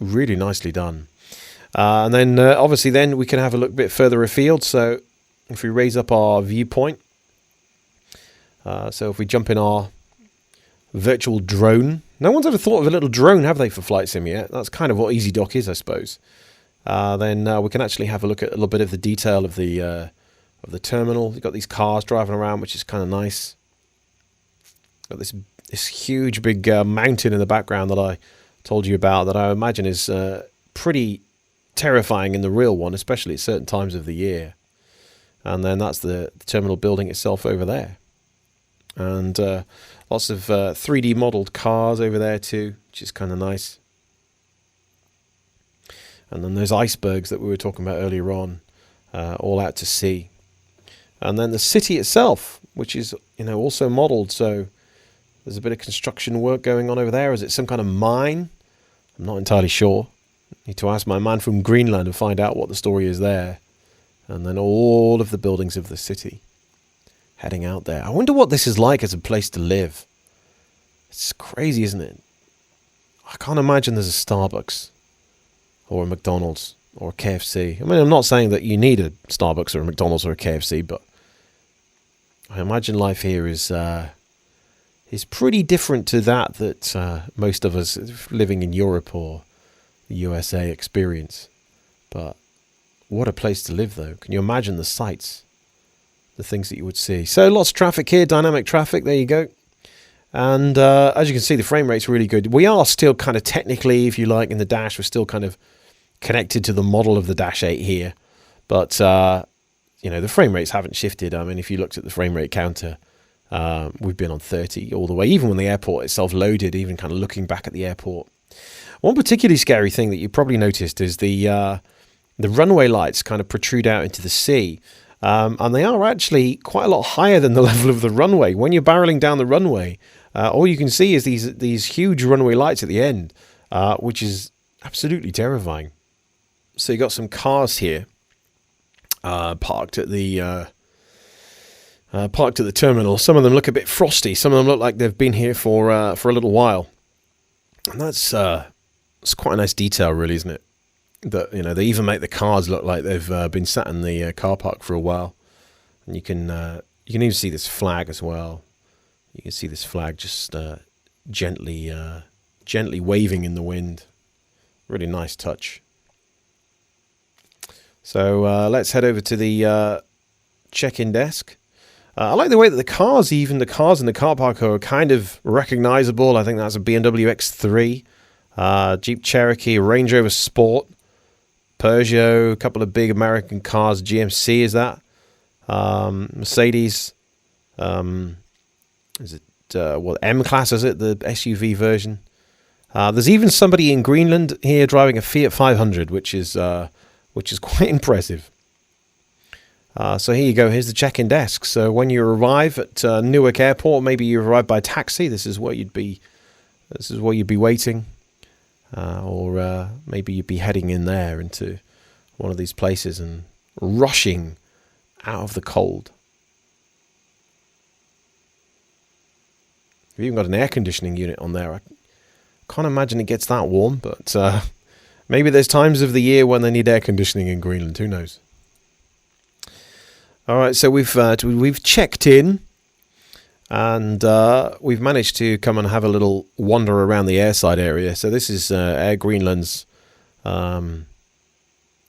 really nicely done. And then, obviously, then we can have a look a bit further afield. So if we raise up our viewpoint, So if we jump in our virtual drone, no one's ever thought of a little drone, have they, for Flight Sim yet? That's kind of what EasyDock is, I suppose. Then we can actually have a look at a little bit of the detail of the terminal. You've got these cars driving around, which is kind of nice. Got this huge big mountain in the background that I told you about, that I imagine is pretty terrifying in the real one, especially at certain times of the year. And then that's the terminal building itself over there. And lots of 3D modeled cars over there too, which is kind of nice. And then those icebergs that we were talking about earlier on, all out to sea. And then the city itself, which is, also modeled. So there's a bit of construction work going on over there. Is it some kind of mine? I'm not entirely sure. Need to ask my man from Greenland and find out what the story is there. And then all of the buildings of the city heading out there. I wonder what this is like as a place to live. It's crazy, isn't it? I can't imagine there's a Starbucks or a McDonald's or a KFC. I mean, I'm not saying that you need a Starbucks or a McDonald's or a KFC, but I imagine life here is pretty different to that most of us living in Europe or the USA experience. But what a place to live, though. Can you imagine the sights, the things that you would see? So lots of traffic here, dynamic traffic, there you go. And as you can see, the frame rate's really good. We are still kind of technically, if you like, in the dash, we're still kind of connected to the model of the Dash 8 here. But, the frame rates haven't shifted. I mean, if you looked at the frame rate counter, we've been on 30 all the way, even when the airport itself loaded, even kind of looking back at the airport. One particularly scary thing that you probably noticed is the runway lights kind of protrude out into the sea. And they are actually quite a lot higher than the level of the runway. When you're barreling down the runway, all you can see is these huge runway lights at the end, which is absolutely terrifying. So you got some cars here parked at the terminal. Some of them look a bit frosty. Some of them look like they've been here for a little while. And that's quite a nice detail, really, isn't it? That they even make the cars look like they've been sat in the car park for a while. And you can even see this flag as well. You can see this flag just gently waving in the wind. Really nice touch. So let's head over to the check-in desk. I like the way that the cars in the car park are kind of recognizable. I think that's a BMW X3, Jeep Cherokee, Range Rover Sport, Peugeot, a couple of big American cars. GMC is that. Mercedes. Is it M-Class, is it? The SUV version. There's even somebody in Greenland here driving a Fiat 500, which is quite impressive. So here you go. Here's the check-in desk. So when you arrive at Nuuk Airport, maybe you arrive by taxi. This is where you'd be waiting, or maybe you'd be heading in there into one of these places and rushing out of the cold. We've even got an air conditioning unit on there. I can't imagine it gets that warm, but maybe there's times of the year when they need air conditioning in Greenland. Who knows? All right, so we've checked in, and we've managed to come and have a little wander around the airside area. So this is Air Greenland's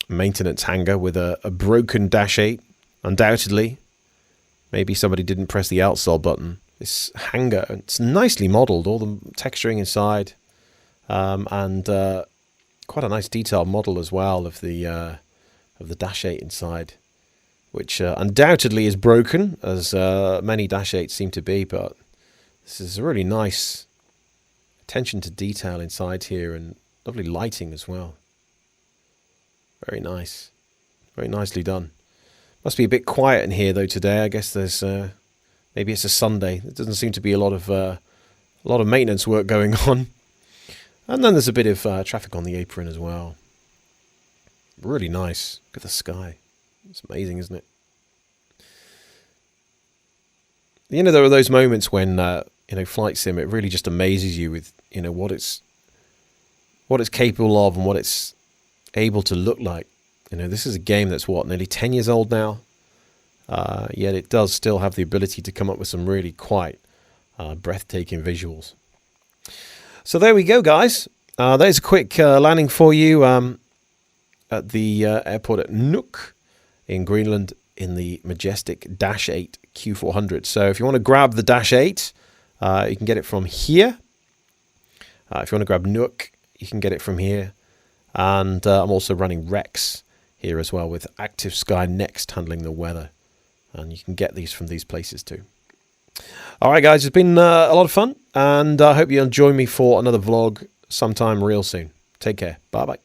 maintenance hangar with a broken Dash 8, undoubtedly. Maybe somebody didn't press the outsole button. This hangar, it's nicely modelled, all the texturing inside, and quite a nice detailed model as well of the Dash 8 inside, which undoubtedly is broken, as many Dash 8s seem to be, but this is a really nice attention to detail inside here, and lovely lighting as well. Very nice. Very nicely done. Must be a bit quiet in here, though, today. I guess there's... maybe it's a Sunday. There doesn't seem to be a lot of maintenance work going on. And then there's a bit of traffic on the apron as well. Really nice. Look at the sky. It's amazing, isn't it? There are those moments when, Flight Sim, it really just amazes you with, what it's capable of and what it's able to look like. This is a game that's, nearly 10 years old now. yet it does still have the ability to come up with some really quite breathtaking visuals. So there we go, guys. There's a quick landing for you at the airport at Nuuk in Greenland in the Majestic Dash 8 Q400. So if you want to grab the Dash 8, you can get it from here. If you want to grab Nuuk, you can get it from here. And I'm also running Rex here as well with Active Sky Next handling the weather. And you can get these from these places too. All right, guys, it's been a lot of fun. And I hope you'll join me for another vlog sometime real soon. Take care. Bye-bye.